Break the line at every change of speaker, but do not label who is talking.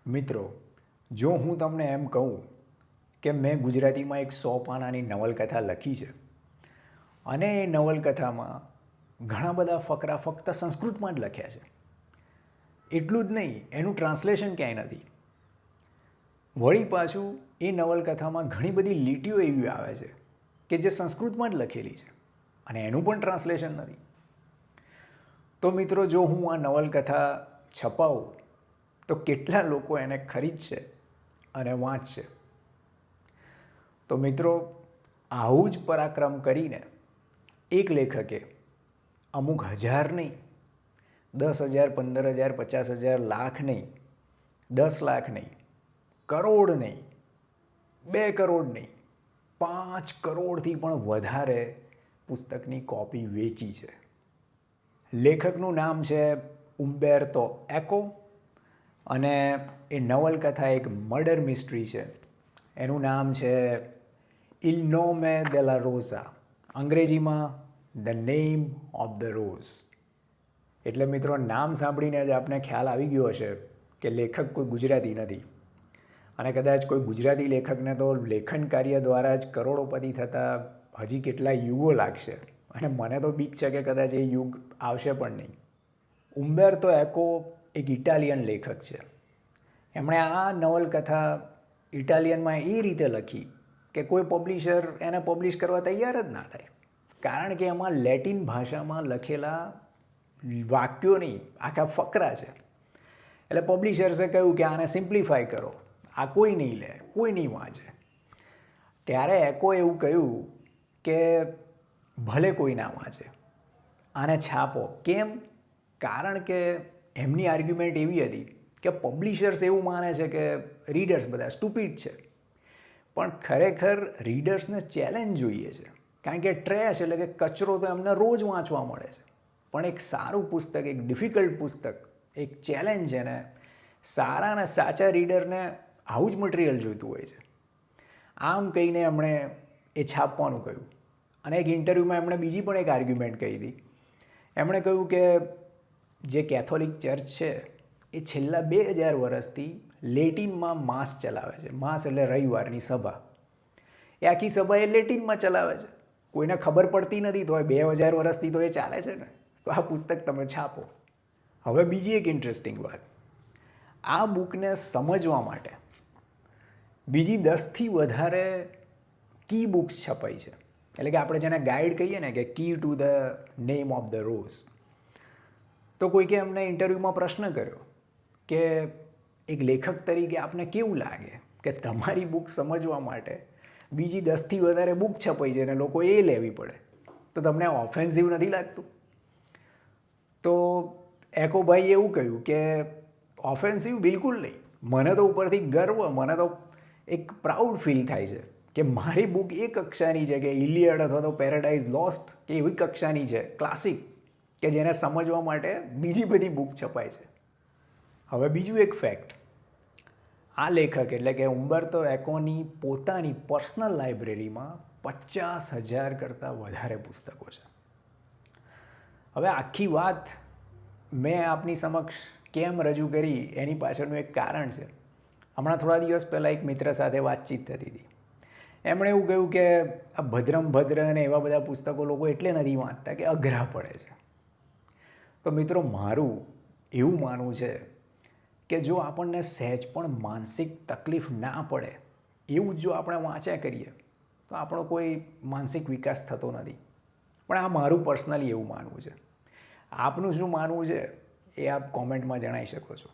મિત્રો, જો હું તમને એમ કહું કે મેં ગુજરાતીમાં એક 100 પાનાની નવલકથા લખી છે અને એ નવલકથામાં ઘણા બધા ફકરા ફક્ત સંસ્કૃતમાં જ લખ્યા છે, એટલું જ નહીં, એનું ટ્રાન્સલેશન ક્યાંય નથી. વળી પાછું એ નવલકથામાં ઘણી બધી લીટીઓ એવી આવે છે કે જે સંસ્કૃતમાં જ લખેલી છે અને એનું પણ ટ્રાન્સલેશન નથી. તો મિત્રો, જો હું આ નવલકથા છપાવું તો કેટલા લોકો એને ખરીદશે અને વાંચશે? તો મિત્રો, આવું જ પરાક્રમ કરીને એક લેખકે અમુક હજાર નહીં, 10,000, 15,000, 50,000, લાખ નહીં, 10 લાખ નહીં, કરોડ નહીં, 2 કરોડ નહીં, 5 કરોડથી પણ વધારે પુસ્તકની કોપી વેચી છે. લેખકનું નામ છે ઉમ્બેર્તો એકો અને એ નવલકથા એક મર્ડર મિસ્ટ્રી છે. એનું નામ છે ઇલ નોમે de la રોઝા, અંગ્રેજીમાં the name of the rose. એટલે મિત્રો, નામ સાંભળીને જ આપને ખ્યાલ આવી ગયો હશે કે લેખક કોઈ ગુજરાતી નથી અને કદાચ કોઈ ગુજરાતી લેખકને તો લેખન કાર્ય દ્વારા જ કરોડોપતિ થતાં હજી કેટલા યુગો લાગશે અને મને તો બીક છે કે કદાચ એ યુગ આવશે પણ નહીં. ઉમ્બેર્તો એકો એક ઇટાલિયન લેખક છે. એમણે આ નવલકથા ઇટાલિયનમાં એ રીતે લખી કે કોઈ પબ્લિશર એને પબ્લિશ કરવા તૈયાર જ ના થાય, કારણ કે એમાં લેટિન ભાષામાં લખેલા વાક્યો નહીં, આખા ફકરા છે. એટલે પબ્લિશર્સે કહ્યું કે આને સિમ્પ્લિફાય કરો, આ કોઈ નહીં લે, કોઈ નહીં વાંચે. ત્યારે એકો એવું કહ્યું કે ભલે કોઈ ના વાંચે, આને છાપો. કેમ? કારણ કે એમની આર્ગ્યુમેન્ટ એવી હતી કે પબ્લિશર્સ એવું માને છે કે રીડર્સ બધા સ્ટુપિડ છે, પણ ખરેખર રીડર્સને ચેલેન્જ જોઈએ છે, કારણ કે ટ્રેશ એટલે કે કચરો તો એમને રોજ વાંચવા મળે છે. પણ એક સારું પુસ્તક, એક ડિફિકલ્ટ પુસ્તક, એક ચેલેન્જ છે ને, સારા અને સાચા રીડરને આવું જ મટીરિયલ જોઈતું હોય છે. આમ કહીને એમણે એ છાપવાનું કહ્યું. અને એક ઇન્ટરવ્યૂમાં એમણે બીજી પણ એક આર્ગ્યુમેન્ટ કહી હતી. એમણે કહ્યું કે જે કેથોલિક ચર્ચ છે એ છેલ્લા 2000 વર્ષથી લેટિનમાં માસ ચલાવે છે. માસ એટલે રવિવારની સભા. એ આખી સભા એ લેટિનમાં ચલાવે છે. કોઈને ખબર પડતી નથી, તો 2000 વર્ષથી તો એ ચાલે છે ને. તો આ પુસ્તક તમે છાપો. હવે બીજી એક ઇન્ટરેસ્ટિંગ વાત, આ બુકને સમજવા માટે બીજી 10થી વધારે કી બુક્સ છપાઈ છે. એટલે કે આપણે જેને ગાઈડ કહીએ ને, કે key to the name of the rose. તો કોઈકે એમને ઇન્ટરવ્યૂમાં પ્રશ્ન કર્યો કે એક લેખક તરીકે આપને કેવું લાગે કે તમારી બુક સમજવા માટે બીજી 10થી વધારે બુક છપાઈ છે અને લોકો એ લેવી પડે, તો તમને ઓફેન્સિવ નથી લાગતું? તો એકોભાઈ એવું કહ્યું કે ઓફેન્સિવ બિલકુલ નહીં. મને તો ઉપરથી ગર્વ, મને તો એક પ્રાઉડ ફીલ થાય છે કે મારી બુક એ કક્ષાની છે કે ઇલિયડ અથવા તો પેરાડાઇઝ લોસ્ટ કે એવી કક્ષાની છે, ક્લાસિક, કે જેને સમજવા માટે બીજી બધી બુક છપાય છે. હવે બીજું એક ફેક્ટ, આ લેખક એટલે કે ઉમ્બેર્તો એકોની પોતાની પર્સનલ લાઇબ્રેરીમાં 50,000 કરતાં વધારે પુસ્તકો છે. હવે આખી વાત મેં આપની સમક્ષ કેમ રજૂ કરી એની પાછળનું એક કારણ છે. હમણાં થોડા દિવસ પહેલાં એક મિત્ર સાથે વાતચીત થતી હતી. એમણે એવું કહ્યું કે આ ભદ્રમ ભદ્ર અને એવા બધા પુસ્તકો લોકો એટલે નથી વાંચતા કે અઘરા પડે છે. તો મિત્રો, મારું એવું માનવું છે કે જો આપણને સહેજ પણ માનસિક તકલીફ ના પડે એવું જ જો આપણે વાંચ્યા કરીએ તો આપણો કોઈ માનસિક વિકાસ થતો નથી. પણ આ મારું પર્સનલી એવું માનવું છે. આપનું શું માનવું છે એ આપ કોમેન્ટમાં જણાવી શકો છો.